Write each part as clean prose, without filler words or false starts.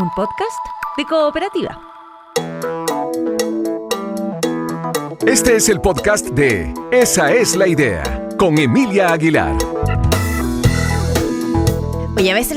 un podcast de Cooperativa. Este es el podcast de Esa es la idea, con Emilia Aguilar. Oye, a veces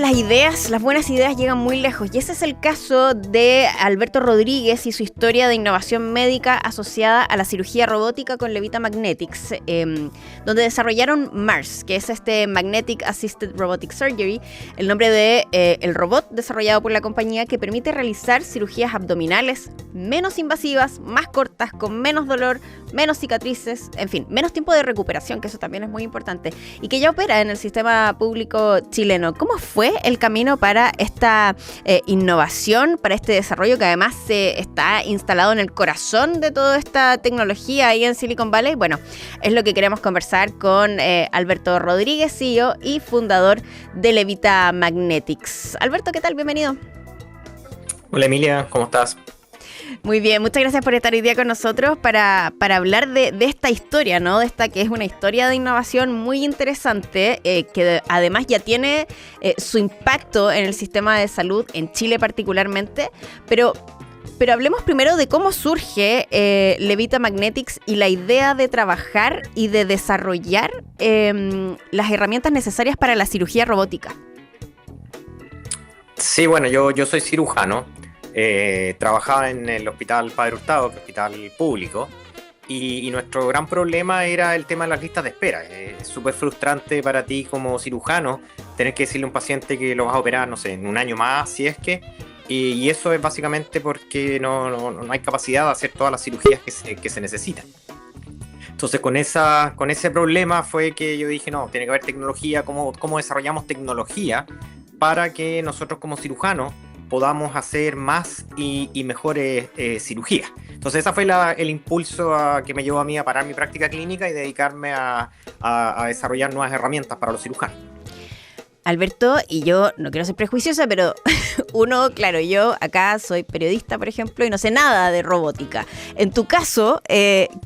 las buenas ideas llegan muy lejos, y ese es el caso de Alberto Rodríguez y su historia de innovación médica asociada a la cirugía robótica con Levita Magnetics, donde desarrollaron MARS, que es este Magnetic Assisted Robotic Surgery, el nombre de el robot desarrollado por la compañía que permite realizar cirugías abdominales menos invasivas, más cortas, con menos dolor, menos cicatrices, en fin, menos tiempo de recuperación, que eso también es muy importante, y que ya opera en el sistema público chileno. ¿Cómo fue el camino para esta innovación, para este desarrollo que además está instalado en el corazón de toda esta tecnología ahí en Silicon Valley? Bueno, es lo que queremos conversar con Alberto Rodríguez, CEO y fundador de Levita Magnetics. Alberto, ¿qué tal? Bienvenido. Hola Emilia, ¿cómo estás? Muy bien, muchas gracias por estar hoy día con nosotros para hablar de esta historia, ¿no? De esta que es una historia de innovación muy interesante, que además ya tiene su impacto en el sistema de salud, en Chile particularmente, pero hablemos primero de cómo surge Levita Magnetics y la idea de trabajar y de desarrollar las herramientas necesarias para la cirugía robótica. Sí, bueno, yo soy cirujano. Trabajaba en el Hospital Padre Hurtado, el hospital público, y nuestro gran problema era el tema de las listas de espera. Es súper frustrante para ti como cirujano tener que decirle a un paciente que lo vas a operar, no sé, en un año más, si es que, y eso es básicamente porque no hay capacidad de hacer todas las cirugías que se necesitan. Entonces con ese problema fue que yo dije, no, tiene que haber tecnología, ¿cómo desarrollamos tecnología para que nosotros como cirujanos podamos hacer más y mejores cirugías? Entonces ese fue el impulso que me llevó a mí a parar mi práctica clínica y dedicarme a desarrollar nuevas herramientas para los cirujanos. Alberto, y yo no quiero ser prejuiciosa, pero claro, yo acá soy periodista, por ejemplo, y no sé nada de robótica. En tu caso,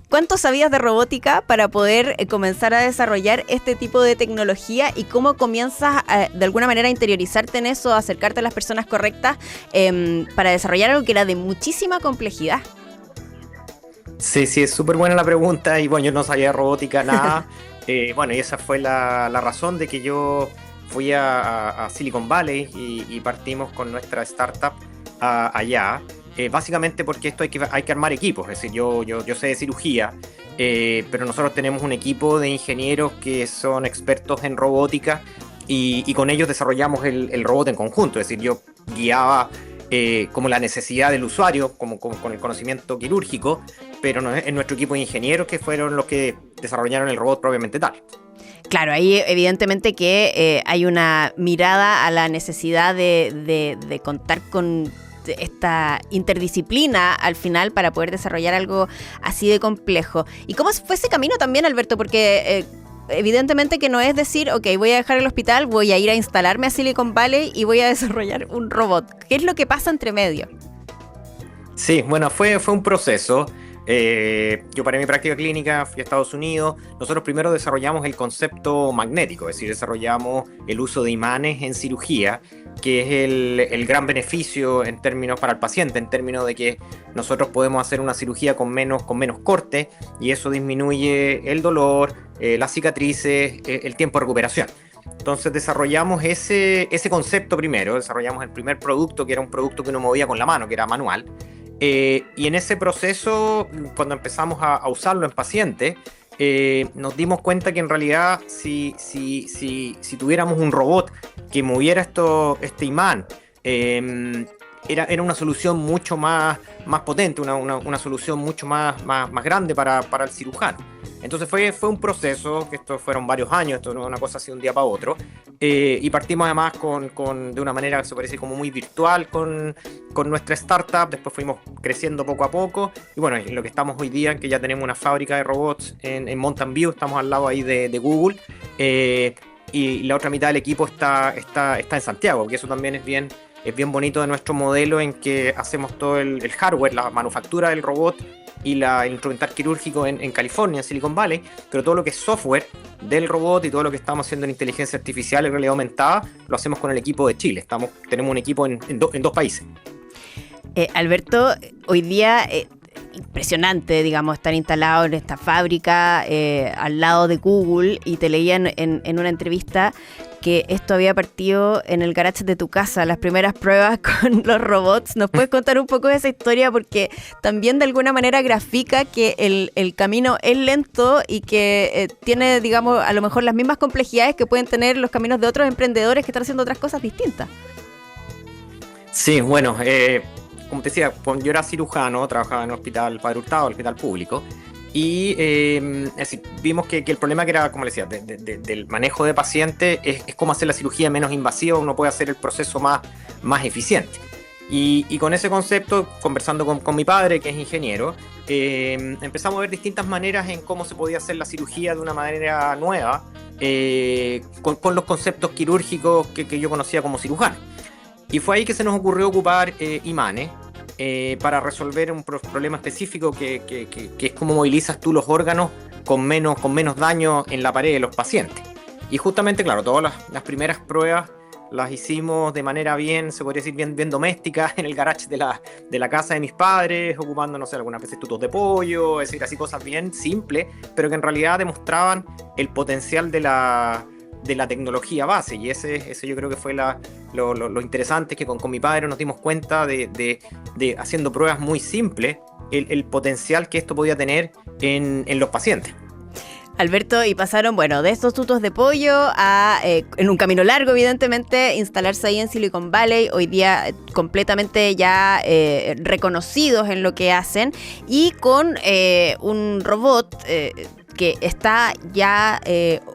¿cuánto sabías de robótica para poder comenzar a desarrollar este tipo de tecnología, y cómo comienzas de alguna manera a interiorizarte en eso, a acercarte a las personas correctas para desarrollar algo que era de muchísima complejidad? Sí, es súper buena la pregunta, y bueno, yo no sabía de robótica nada. Bueno, y esa fue la razón de que yo fui a Silicon Valley y partimos con nuestra startup allá, básicamente porque esto hay que armar equipos. Es decir, yo sé de cirugía, pero nosotros tenemos un equipo de ingenieros que son expertos en robótica, y con ellos desarrollamos el robot en conjunto. Es decir, yo guiaba como la necesidad del usuario, como con el conocimiento quirúrgico, pero no, en nuestro equipo de ingenieros, que fueron los que desarrollaron el robot propiamente tal. Claro, ahí evidentemente que hay una mirada a la necesidad de contar con esta interdisciplina al final para poder desarrollar algo así de complejo. ¿Y cómo fue ese camino también, Alberto? Porque evidentemente que no es decir, ok, voy a dejar el hospital, voy a ir a instalarme a Silicon Valley y voy a desarrollar un robot. ¿Qué es lo que pasa entre medio? Sí, bueno, fue un proceso. Yo paré mi práctica clínica, fui a Estados Unidos. Nosotros primero desarrollamos el concepto magnético, es decir, desarrollamos el uso de imanes en cirugía, que es el gran beneficio en términos para el paciente, en términos de que nosotros podemos hacer una cirugía con menos corte, y eso disminuye el dolor, las cicatrices, el tiempo de recuperación. Entonces desarrollamos ese concepto primero, desarrollamos el primer producto, que era un producto que uno movía con la mano, que era manual. Y en ese proceso, cuando empezamos a usarlo en pacientes, nos dimos cuenta que en realidad si tuviéramos un robot que moviera este imán, era una solución mucho más potente, una solución mucho más grande para el cirujano. Entonces fue un proceso, que esto fueron varios años, esto no es una cosa así de un día para otro, y partimos además de una manera que se parece como muy virtual con nuestra startup. Después fuimos creciendo poco a poco, y bueno, en lo que estamos hoy día, que ya tenemos una fábrica de robots en Mountain View, estamos al lado ahí de Google, y la otra mitad del equipo está en Santiago, que eso también es bien bonito de nuestro modelo, en que hacemos todo el hardware, la manufactura del robot y el instrumental quirúrgico en California, en Silicon Valley, pero todo lo que es software del robot y todo lo que estamos haciendo en inteligencia artificial y realidad aumentada, lo hacemos con el equipo de Chile. Tenemos un equipo en dos países. Alberto, hoy día impresionante, digamos, estar instalado en esta fábrica al lado de Google, y te leía en una entrevista que esto había partido en el garage de tu casa, las primeras pruebas con los robots. ¿Nos puedes contar un poco de esa historia? Porque también de alguna manera grafica que el camino es lento y que tiene, digamos, a lo mejor las mismas complejidades que pueden tener los caminos de otros emprendedores que están haciendo otras cosas distintas. Sí, bueno, como te decía, yo era cirujano, trabajaba en el Hospital Padre Hurtado, el hospital público, y vimos que el problema que era, como le decía, del manejo de pacientes es cómo hacer la cirugía menos invasiva, uno puede hacer el proceso más eficiente. Y con ese concepto, conversando con mi padre, que es ingeniero, empezamos a ver distintas maneras en cómo se podía hacer la cirugía de una manera nueva, con los conceptos quirúrgicos que yo conocía como cirujano. Y fue ahí que se nos ocurrió ocupar imanes para resolver un problema específico que es cómo movilizas tú los órganos con menos daño en la pared de los pacientes. Y justamente, claro, todas las primeras pruebas las hicimos de manera se podría decir, bien doméstica, en el garage de la casa de mis padres, ocupando, no sé, algunas veces tutos de pollo, es decir, así cosas bien simples, pero que en realidad demostraban el potencial de la tecnología base. Y ese yo creo que fue lo interesante, que con mi padre nos dimos cuenta de haciendo pruebas muy simples, el potencial que esto podía tener en los pacientes. Alberto, y pasaron, bueno, de estos tutos de pollo a, en un camino largo, evidentemente, instalarse ahí en Silicon Valley, hoy día completamente ya reconocidos en lo que hacen, y con un robot que está ya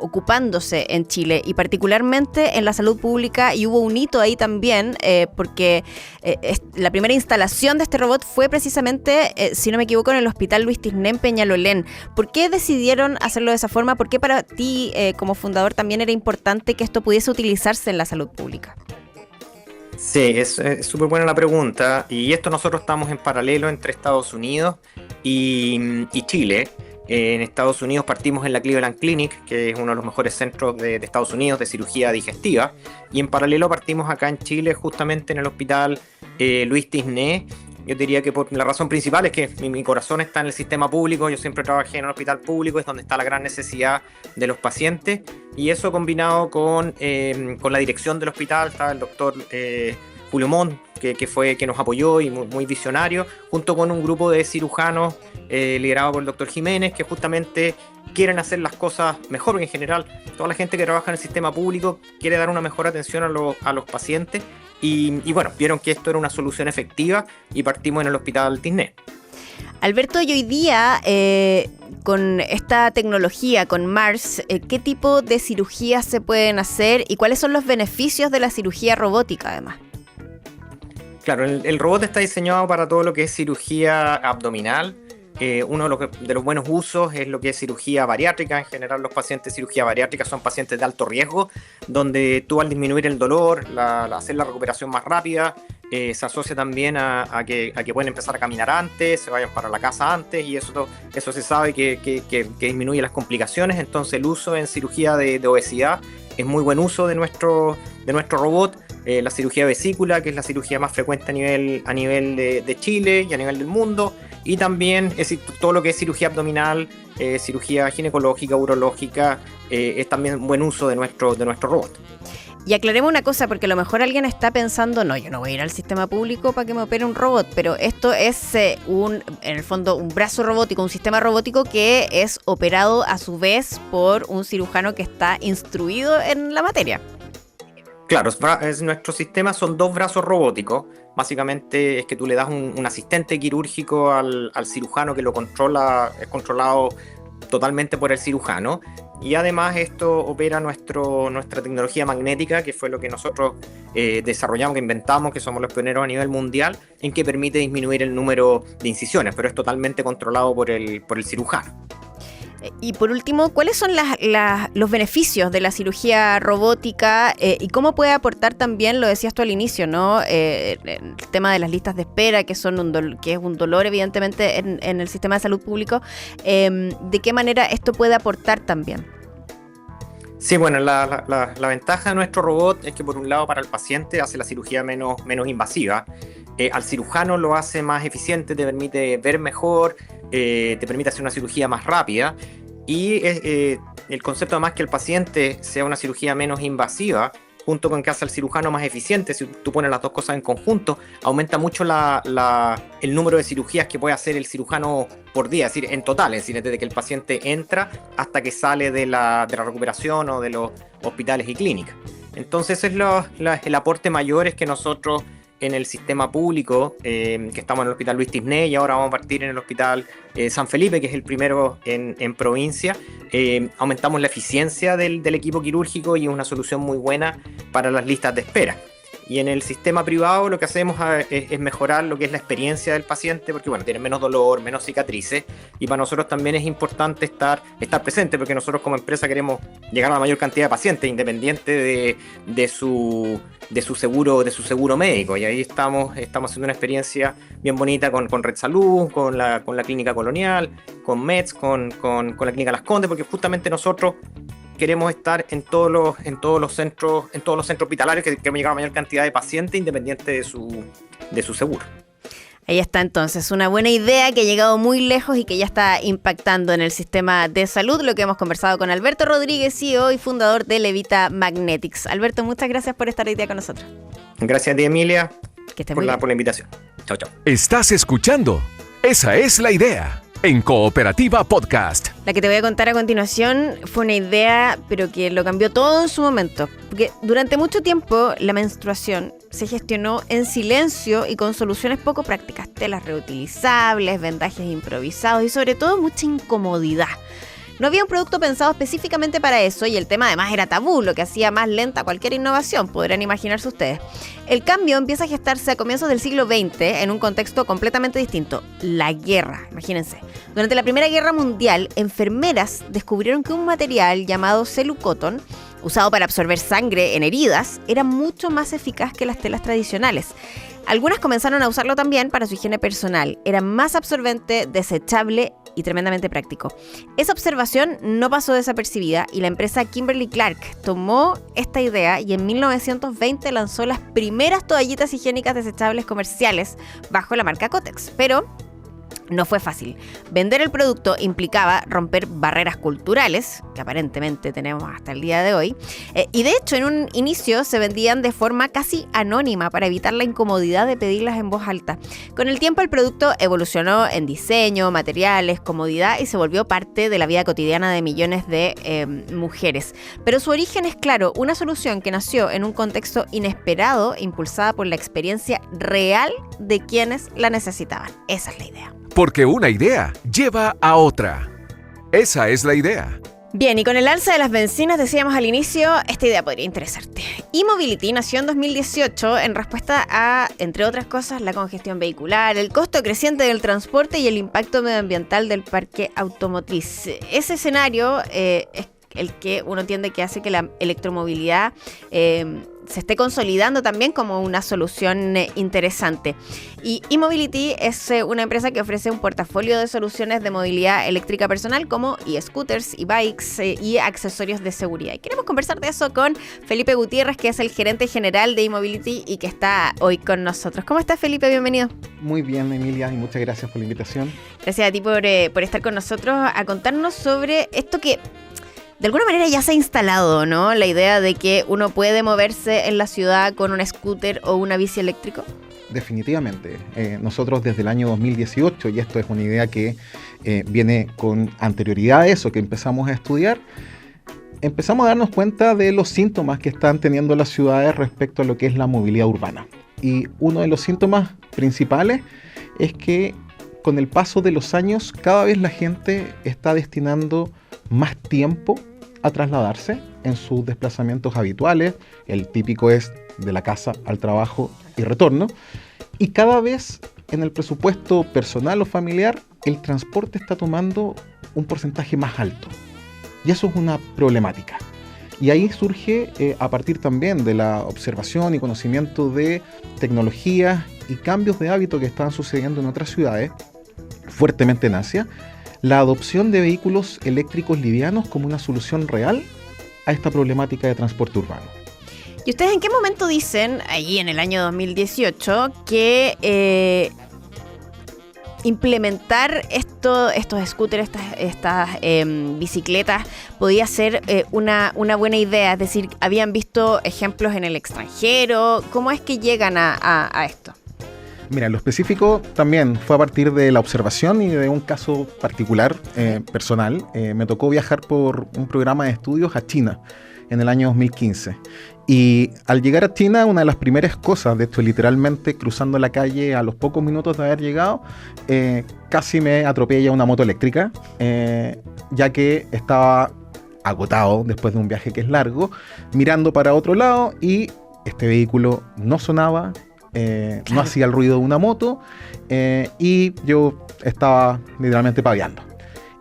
ocupándose en Chile y particularmente en la salud pública, y hubo un hito ahí también porque la primera instalación de este robot fue precisamente, si no me equivoco, en el Hospital Luis Tisné en Peñalolén. ¿Por qué decidieron hacerlo de esa forma? ¿Por qué para ti como fundador también era importante que esto pudiese utilizarse en la salud pública? Sí, es súper buena la pregunta, y esto nosotros estamos en paralelo entre Estados Unidos y Chile. En Estados Unidos partimos en la Cleveland Clinic, que es uno de los mejores centros de Estados Unidos de cirugía digestiva, y en paralelo partimos acá en Chile, justamente en el Hospital Luis Tisné. Yo diría que por la razón principal es que mi corazón está en el sistema público. Yo siempre trabajé en un hospital público, es donde está la gran necesidad de los pacientes, y eso combinado con la dirección del hospital. Estaba el doctor Julio Montt, que nos apoyó y muy visionario, junto con un grupo de cirujanos liderado por el doctor Jiménez, que justamente quieren hacer las cosas mejor. En general, toda la gente que trabaja en el sistema público quiere dar una mejor atención a los pacientes, y bueno, vieron que esto era una solución efectiva y partimos en el Hospital Tisné. Alberto, y hoy día, con esta tecnología, con Mars, ¿qué tipo de cirugías se pueden hacer y cuáles son los beneficios de la cirugía robótica, además? Claro, el robot está diseñado para todo lo que es cirugía abdominal. Uno de los buenos usos es lo que es cirugía bariátrica. En general, los pacientes de cirugía bariátrica son pacientes de alto riesgo, donde tú, al disminuir el dolor, hacer la recuperación más rápida, se asocia también a que pueden empezar a caminar antes, se vayan para la casa antes, y eso se sabe que disminuye las complicaciones. Entonces, el uso en cirugía de obesidad es muy buen uso de nuestro robot. La cirugía vesícula, que es la cirugía más frecuente a nivel de Chile y a nivel del mundo, y también es decir, todo lo que es cirugía abdominal, cirugía ginecológica, urológica, es también un buen uso de nuestro robot. Y aclaremos una cosa, porque a lo mejor alguien está pensando, no, yo no voy a ir al sistema público para que me opere un robot, pero esto es en el fondo un brazo robótico, un sistema robótico que es operado a su vez por un cirujano que está instruido en la materia. Claro, nuestro sistema son 2 brazos robóticos. Básicamente es que tú le das un asistente quirúrgico al cirujano, que lo controla, es controlado totalmente por el cirujano. Y además esto opera nuestra tecnología magnética, que fue lo que nosotros desarrollamos, que inventamos, que somos los pioneros a nivel mundial, en que permite disminuir el número de incisiones, pero es totalmente controlado por el cirujano. Y por último, ¿cuáles son los beneficios de la cirugía robótica y cómo puede aportar también, lo decías tú al inicio, ¿no? El tema de las listas de espera, que es un dolor evidentemente en el sistema de salud público. ¿De qué manera esto puede aportar también? Sí, bueno, la ventaja de nuestro robot es que por un lado para el paciente hace la cirugía menos invasiva. Al cirujano lo hace más eficiente, te permite ver mejor, te permite hacer una cirugía más rápida y el concepto además que el paciente sea una cirugía menos invasiva, junto con que hace al cirujano más eficiente, si tú pones las dos cosas en conjunto, aumenta mucho el número de cirugías que puede hacer el cirujano por día, es decir, en total, es decir, desde que el paciente entra hasta que sale de la recuperación o de los hospitales y clínicas. Entonces el aporte mayor es que nosotros en el sistema público, que estamos en el Hospital Luis Tisné y ahora vamos a partir en el Hospital San Felipe, que es el primero en provincia, aumentamos la eficiencia del equipo quirúrgico y es una solución muy buena para las listas de espera. Y en el sistema privado lo que hacemos es mejorar lo que es la experiencia del paciente, porque bueno, tiene menos dolor, menos cicatrices, y para nosotros también es importante estar presente, porque nosotros como empresa queremos llegar a la mayor cantidad de pacientes, independiente de su seguro médico, y ahí estamos haciendo una experiencia bien bonita con Red Salud, con la Clínica Colonial, con MEDS, con la Clínica Las Condes, porque justamente nosotros queremos estar en todos los centros hospitalarios, que queremos llegar a la mayor cantidad de pacientes independiente de su seguro. Ahí está entonces, una buena idea que ha llegado muy lejos y que ya está impactando en el sistema de salud, lo que hemos conversado con Alberto Rodríguez, CEO y fundador de Levita Magnetics. Alberto, muchas gracias por estar hoy día con nosotros. Gracias a ti, Emilia, por la invitación. Chao, chao. Estás escuchando Esa es la Idea en Cooperativa Podcast. La que te voy a contar a continuación fue una idea, pero que lo cambió todo en su momento. Porque durante mucho tiempo la menstruación se gestionó en silencio y con soluciones poco prácticas. Telas reutilizables, vendajes improvisados y sobre todo mucha incomodidad. No había un producto pensado específicamente para eso y el tema además era tabú, lo que hacía más lenta cualquier innovación, podrán imaginarse ustedes. El cambio empieza a gestarse a comienzos del siglo XX en un contexto completamente distinto, la guerra, imagínense. Durante la Primera Guerra Mundial, enfermeras descubrieron que un material llamado cellucotton, usado para absorber sangre en heridas, era mucho más eficaz que las telas tradicionales. Algunas comenzaron a usarlo también para su higiene personal. Era más absorbente, desechable y tremendamente práctico. Esa observación no pasó desapercibida y la empresa Kimberly-Clark tomó esta idea y en 1920 lanzó las primeras toallitas higiénicas desechables comerciales bajo la marca Kotex. Pero no fue fácil. Vender el producto implicaba romper barreras culturales, que aparentemente tenemos hasta el día de hoy, y de hecho en un inicio se vendían de forma casi anónima para evitar la incomodidad de pedirlas en voz alta. Con el tiempo el producto evolucionó en diseño, materiales, comodidad y se volvió parte de la vida cotidiana de millones de mujeres. Pero su origen es claro, una solución que nació en un contexto inesperado, impulsada por la experiencia real de quienes la necesitaban. Esa es la idea. Porque una idea lleva a otra. Esa es la idea. Bien, y con el alza de las bencinas, decíamos al inicio, esta idea podría interesarte. E-Mobility nació en 2018 en respuesta a, entre otras cosas, la congestión vehicular, el costo creciente del transporte y el impacto medioambiental del parque automotriz. Ese escenario es el que uno entiende que hace que la electromovilidad se esté consolidando también como una solución interesante. Y E-Mobility es una empresa que ofrece un portafolio de soluciones de movilidad eléctrica personal como e-scooters, e-bikes y accesorios de seguridad. Y queremos conversar de eso con Felipe Gutiérrez, que es el gerente general de E-Mobility y que está hoy con nosotros. ¿Cómo estás, Felipe? Bienvenido. Muy bien, Emilia, y muchas gracias por la invitación. Gracias a ti por estar con nosotros a contarnos sobre esto que de alguna manera ya se ha instalado, ¿no? La idea de que uno puede moverse en la ciudad con un scooter o una bici eléctrico. Definitivamente. Nosotros desde el año 2018, y esto es una idea que viene con anterioridad a eso, que empezamos a estudiar, empezamos a darnos cuenta de los síntomas que están teniendo las ciudades respecto a lo que es la movilidad urbana. Y uno de los síntomas principales es que con el paso de los años cada vez la gente está destinando más tiempo a trasladarse en sus desplazamientos habituales. El típico es de la casa al trabajo y retorno. Y cada vez en el presupuesto personal o familiar el transporte está tomando un porcentaje más alto. Y eso es una problemática. Y ahí surge, a partir también de la observación y conocimiento de tecnologías y cambios de hábito que estaban sucediendo en otras ciudades, fuertemente en Asia, la adopción de vehículos eléctricos livianos como una solución real a esta problemática de transporte urbano. ¿Y ustedes en qué momento dicen, allí en el año 2018, que implementar estos scooters, estas bicicletas, podía ser una buena idea? Es decir, ¿habían visto ejemplos en el extranjero? ¿Cómo es que llegan a esto? Mira, lo específico también fue a partir de la observación y de un caso particular, personal. Me tocó viajar por un programa de estudios a China en el año 2015. Y al llegar a China, una de las primeras cosas, de hecho literalmente cruzando la calle a los pocos minutos de haber llegado, casi me atropella una moto eléctrica, ya que estaba agotado después de un viaje que es largo, mirando para otro lado y este vehículo no sonaba, no hacía el ruido de una moto, y yo estaba literalmente paviando.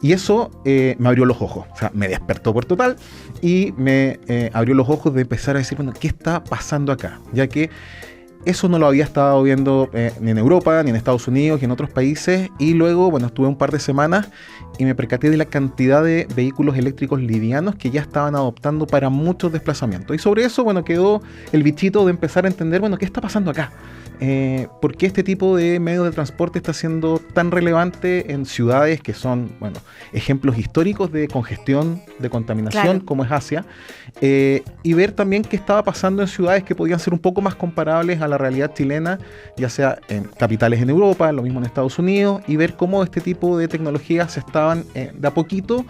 Y eso me abrió los ojos, o sea, me despertó por total y me abrió los ojos de empezar a decir, bueno, ¿qué está pasando acá? Ya que eso no lo había estado viendo ni en Europa, ni en Estados Unidos, ni en otros países. Y luego, bueno, estuve un par de semanas y me percaté de la cantidad de vehículos eléctricos livianos que ya estaban adoptando para muchos desplazamientos. Y sobre eso, bueno, quedó el bichito de empezar a entender, bueno, ¿qué está pasando acá? ¿Por qué este tipo de medio de transporte está siendo tan relevante en ciudades que son, bueno, ejemplos históricos de congestión, de contaminación, claro, como es Asia? Y ver también qué estaba pasando en ciudades que podían ser un poco más comparables a la realidad chilena, ya sea en capitales en Europa, lo mismo en Estados Unidos, y ver cómo este tipo de tecnologías se estaban de a poquito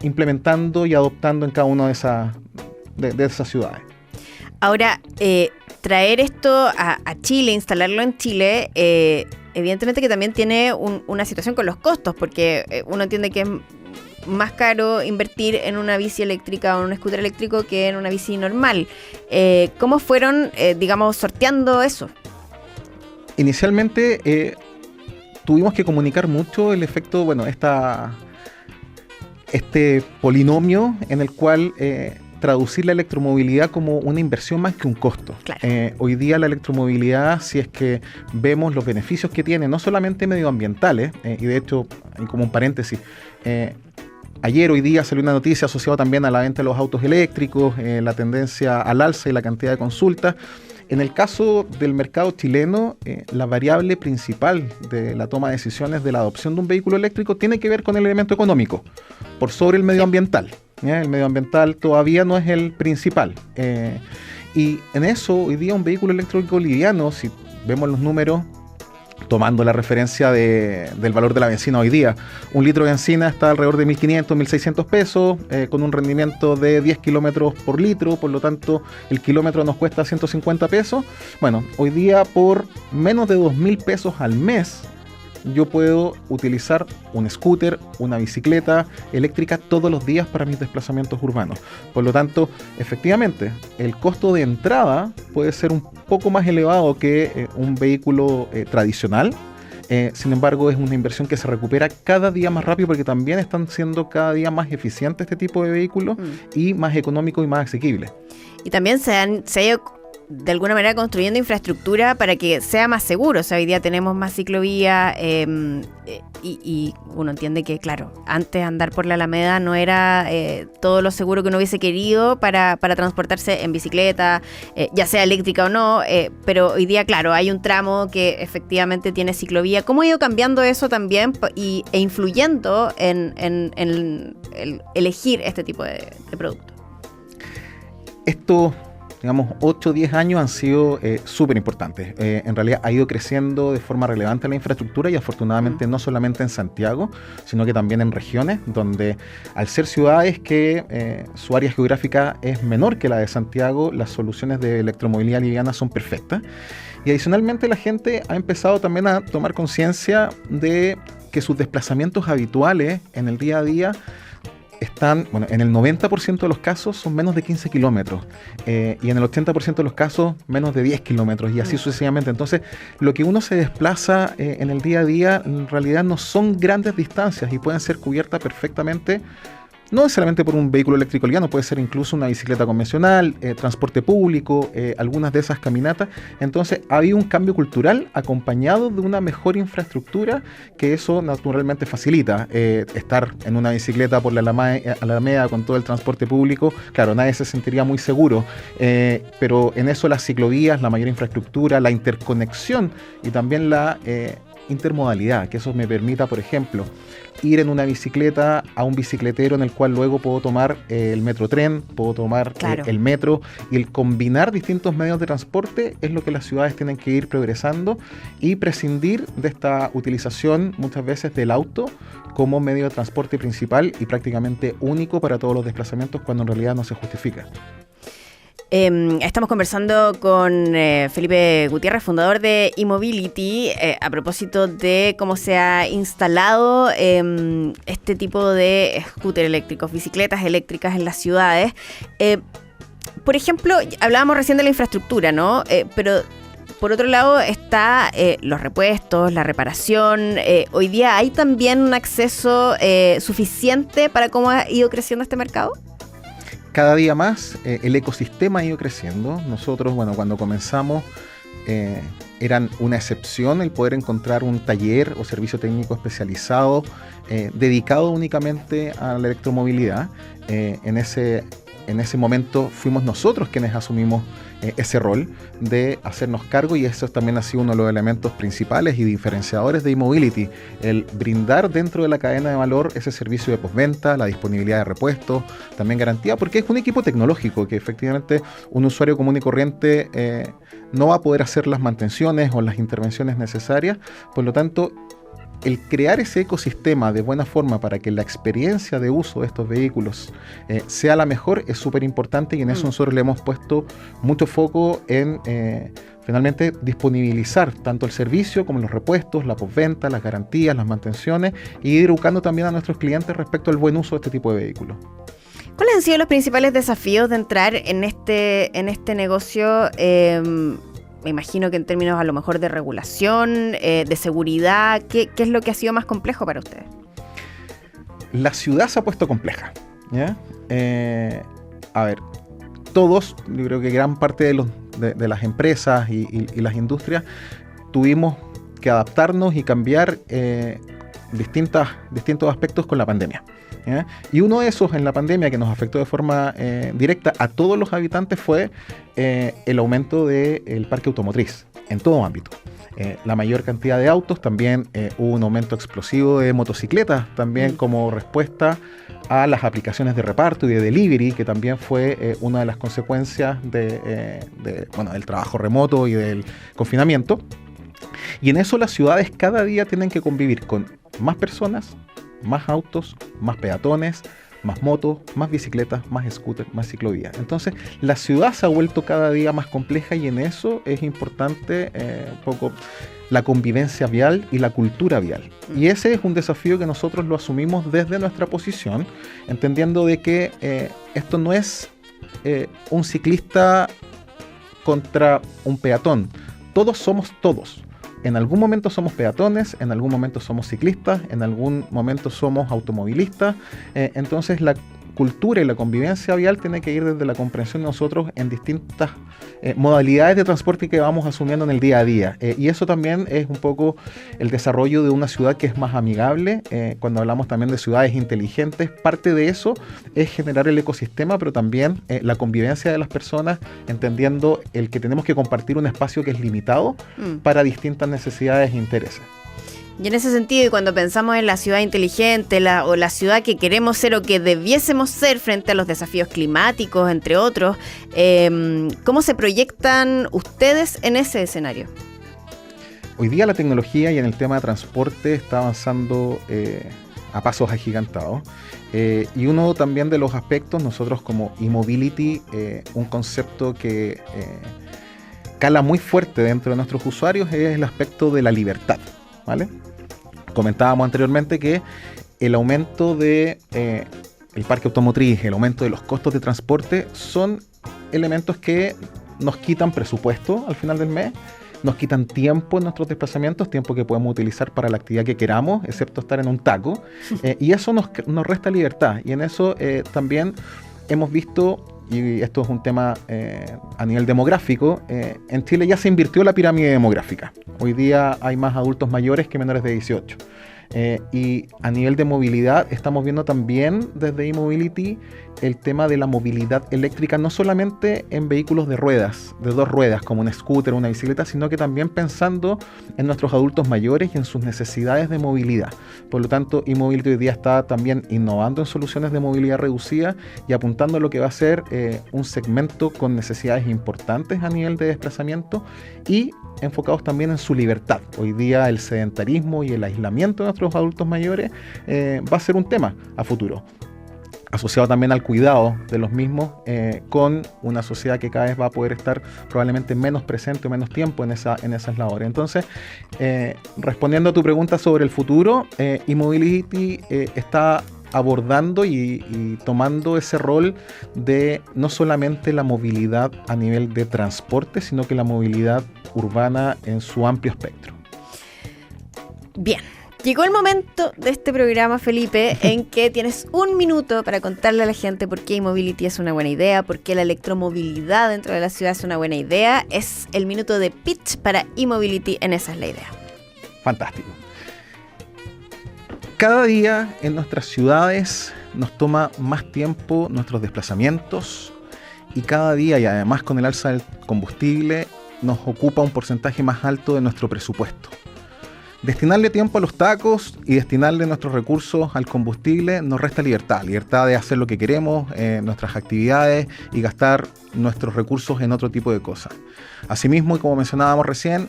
implementando y adoptando en cada una de esas ciudades. Ahora, traer esto a Chile, instalarlo en Chile, evidentemente que también tiene una situación con los costos, porque uno entiende que es más caro invertir en una bici eléctrica o en un scooter eléctrico que en una bici normal. ¿Cómo fueron, digamos, sorteando eso? Inicialmente tuvimos que comunicar mucho el efecto, bueno, este polinomio en el cual traducir la electromovilidad como una inversión más que un costo. Claro. Hoy día la electromovilidad, si es que vemos los beneficios que tiene, no solamente medioambientales, y de hecho, como un paréntesis, hoy día salió una noticia asociada también a la venta de los autos eléctricos, la tendencia al alza y la cantidad de consultas. En el caso del mercado chileno, la variable principal de la toma de decisiones de la adopción de un vehículo eléctrico tiene que ver con el elemento económico, por sobre el medioambiental. El medioambiental todavía no es el principal. Y en eso, hoy día un vehículo eléctrico liviano, si vemos los números, tomando la referencia del valor de la benzina hoy día, un litro de benzina está alrededor de 1.500, 1.600 pesos, con un rendimiento de 10 kilómetros por litro, por lo tanto el kilómetro nos cuesta 150 pesos. Bueno, hoy día por menos de 2.000 pesos al mes, yo puedo utilizar un scooter, una bicicleta eléctrica todos los días para mis desplazamientos urbanos. Por lo tanto, efectivamente, el costo de entrada puede ser un poco más elevado que un vehículo tradicional. Sin embargo, es una inversión que se recupera cada día más rápido porque también están siendo cada día más eficientes este tipo de vehículos y más económicos y más asequibles. Y también se ha ido de alguna manera construyendo infraestructura para que sea más seguro. O sea, hoy día tenemos más ciclovías y uno entiende que, claro, antes andar por la Alameda no era todo lo seguro que uno hubiese querido para transportarse en bicicleta, ya sea eléctrica o no, pero hoy día, claro, hay un tramo que efectivamente tiene ciclovía. ¿Cómo ha ido cambiando eso también e influyendo en el elegir este tipo de producto? Esto, digamos, 8 o 10 años han sido súper importantes. En realidad ha ido creciendo de forma relevante la infraestructura y afortunadamente no solamente en Santiago, sino que también en regiones donde, al ser ciudades que su área geográfica es menor que la de Santiago, las soluciones de electromovilidad liviana son perfectas. Y adicionalmente la gente ha empezado también a tomar conciencia de que sus desplazamientos habituales en el día a día están, bueno, en el 90% de los casos son menos de 15 kilómetros y en el 80% de los casos menos de 10 kilómetros y así sucesivamente. Entonces, lo que uno se desplaza en el día a día en realidad no son grandes distancias y pueden ser cubiertas perfectamente. No necesariamente por un vehículo eléctrico liviano, puede ser incluso una bicicleta convencional, transporte público, algunas de esas caminatas. Entonces, ha habido un cambio cultural acompañado de una mejor infraestructura que eso naturalmente facilita. Estar en una bicicleta por la Alameda con todo el transporte público, claro, nadie se sentiría muy seguro, pero en eso las ciclovías, la mayor infraestructura, la interconexión y también la intermodalidad, que eso me permita, por ejemplo, ir en una bicicleta a un bicicletero en el cual luego puedo tomar el metrotren, puedo tomar el metro, y el combinar distintos medios de transporte es lo que las ciudades tienen que ir progresando y prescindir de esta utilización muchas veces del auto como medio de transporte principal y prácticamente único para todos los desplazamientos cuando en realidad no se justifica. Estamos conversando con Felipe Gutiérrez, fundador de eMobility, a propósito de cómo se ha instalado este tipo de scooter eléctricos, bicicletas eléctricas en las ciudades. Por ejemplo, hablábamos recién de la infraestructura, ¿no? Pero por otro lado está los repuestos, la reparación. Hoy día hay también un acceso suficiente para cómo ha ido creciendo este mercado. Cada día más el ecosistema ha ido creciendo. Nosotros, bueno, cuando comenzamos eran una excepción el poder encontrar un taller o servicio técnico especializado dedicado únicamente a la electromovilidad. En ese momento fuimos nosotros quienes asumimos ese rol de hacernos cargo y eso también ha sido uno de los elementos principales y diferenciadores de eMobility, el brindar dentro de la cadena de valor ese servicio de postventa, la disponibilidad de repuestos, también garantía, porque es un equipo tecnológico que efectivamente un usuario común y corriente no va a poder hacer las mantenciones o las intervenciones necesarias, por lo tanto el crear ese ecosistema de buena forma para que la experiencia de uso de estos vehículos sea la mejor es súper importante y en eso nosotros le hemos puesto mucho foco en finalmente disponibilizar tanto el servicio como los repuestos, la postventa, las garantías, las mantenciones y ir educando también a nuestros clientes respecto al buen uso de este tipo de vehículos. ¿Cuáles han sido los principales desafíos de entrar en este negocio? Me imagino que en términos a lo mejor de regulación, de seguridad, ¿qué es lo que ha sido más complejo para ustedes? La ciudad se ha puesto compleja, ¿ya? A ver, todos, yo creo que gran parte de las empresas y las industrias tuvimos que adaptarnos y cambiar distintos aspectos con la pandemia, ¿ya? Y uno de esos en la pandemia que nos afectó de forma directa a todos los habitantes fue el aumento del parque automotriz en todo ámbito. La mayor cantidad de autos, también hubo un aumento explosivo de motocicletas, también como respuesta a las aplicaciones de reparto y de delivery, que también fue una de las consecuencias del trabajo remoto y del confinamiento. Y en eso las ciudades cada día tienen que convivir con más personas, más autos, más peatones, más motos, más bicicletas, más scooters, más ciclovías. Entonces, la ciudad se ha vuelto cada día más compleja y en eso es importante un poco la convivencia vial y la cultura vial. Y ese es un desafío que nosotros lo asumimos desde nuestra posición, entendiendo de que esto no es un ciclista contra un peatón. Todos somos todos. En algún momento somos peatones, en algún momento somos ciclistas, en algún momento somos automovilistas. Entonces la cultura y la convivencia vial tiene que ir desde la comprensión de nosotros en distintas modalidades de transporte que vamos asumiendo en el día a día. Y eso también es un poco el desarrollo de una ciudad que es más amigable. Cuando hablamos también de ciudades inteligentes, parte de eso es generar el ecosistema, pero también la convivencia de las personas, entendiendo el que tenemos que compartir un espacio que es limitado para distintas necesidades e intereses. Y en ese sentido, y cuando pensamos en la ciudad inteligente o la ciudad que queremos ser o que debiésemos ser frente a los desafíos climáticos, entre otros, ¿cómo se proyectan ustedes en ese escenario? Hoy día la tecnología y en el tema de transporte está avanzando a pasos agigantados. Y uno también de los aspectos, nosotros como eMobility, un concepto que cala muy fuerte dentro de nuestros usuarios es el aspecto de la libertad, ¿vale? Comentábamos anteriormente que el aumento de el parque automotriz, el aumento de los costos de transporte, son elementos que nos quitan presupuesto al final del mes, nos quitan tiempo en nuestros desplazamientos, tiempo que podemos utilizar para la actividad que queramos, excepto estar en un taco, y eso nos resta libertad. Y en eso también hemos visto, y esto es un tema a nivel demográfico, en Chile ya se invirtió la pirámide demográfica. Hoy día hay más adultos mayores que menores de 18. Y a nivel de movilidad estamos viendo también desde eMobility el tema de la movilidad eléctrica, no solamente en vehículos de ruedas, de 2 ruedas, como un scooter o una bicicleta, sino que también pensando en nuestros adultos mayores y en sus necesidades de movilidad. Por lo tanto, eMobility hoy día está también innovando en soluciones de movilidad reducida y apuntando a lo que va a ser un segmento con necesidades importantes a nivel de desplazamiento y enfocados también en su libertad. Hoy día el sedentarismo y el aislamiento de nuestros adultos mayores va a ser un tema a futuro, asociado también al cuidado de los mismos, con una sociedad que cada vez va a poder estar probablemente menos presente o menos tiempo en esas labores. Entonces, respondiendo a tu pregunta sobre el futuro, eMobility está abordando y tomando ese rol de no solamente la movilidad a nivel de transporte, sino que la movilidad urbana en su amplio espectro. Bien. Llegó el momento de este programa, Felipe, en que tienes 1 minuto para contarle a la gente por qué eMobility es una buena idea, por qué la electromovilidad dentro de la ciudad es una buena idea. Es el minuto de pitch para eMobility en Esa es la Idea. Fantástico. Cada día en nuestras ciudades nos toma más tiempo nuestros desplazamientos y cada día, y además con el alza del combustible, nos ocupa un porcentaje más alto de nuestro presupuesto. Destinarle tiempo a los tacos y destinarle nuestros recursos al combustible nos resta libertad de hacer lo que queremos, nuestras actividades y gastar nuestros recursos en otro tipo de cosas. Asimismo, y como mencionábamos recién,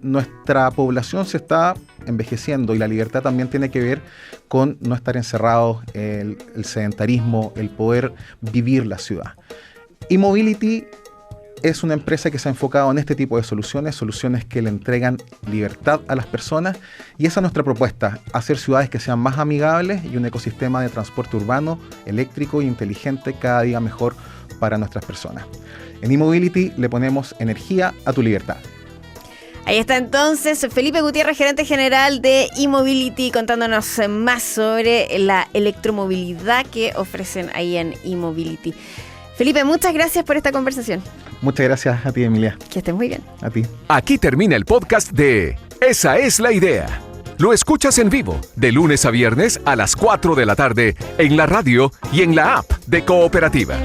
nuestra población se está envejeciendo y la libertad también tiene que ver con no estar encerrados, el sedentarismo, el poder vivir la ciudad. eMobility es una empresa que se ha enfocado en este tipo de soluciones que le entregan libertad a las personas, y esa es nuestra propuesta, hacer ciudades que sean más amigables y un ecosistema de transporte urbano, eléctrico e inteligente cada día mejor para nuestras personas. En eMobility le ponemos energía a tu libertad. Ahí está entonces Felipe Gutiérrez, gerente general de eMobility, contándonos más sobre la electromovilidad que ofrecen ahí en eMobility. Felipe, muchas gracias por esta conversación. Muchas gracias a ti, Emilia. Que estés muy bien. A ti. Aquí termina el podcast de Esa es la Idea. Lo escuchas en vivo de lunes a viernes a las 4 de la tarde en la radio y en la app de Cooperativa.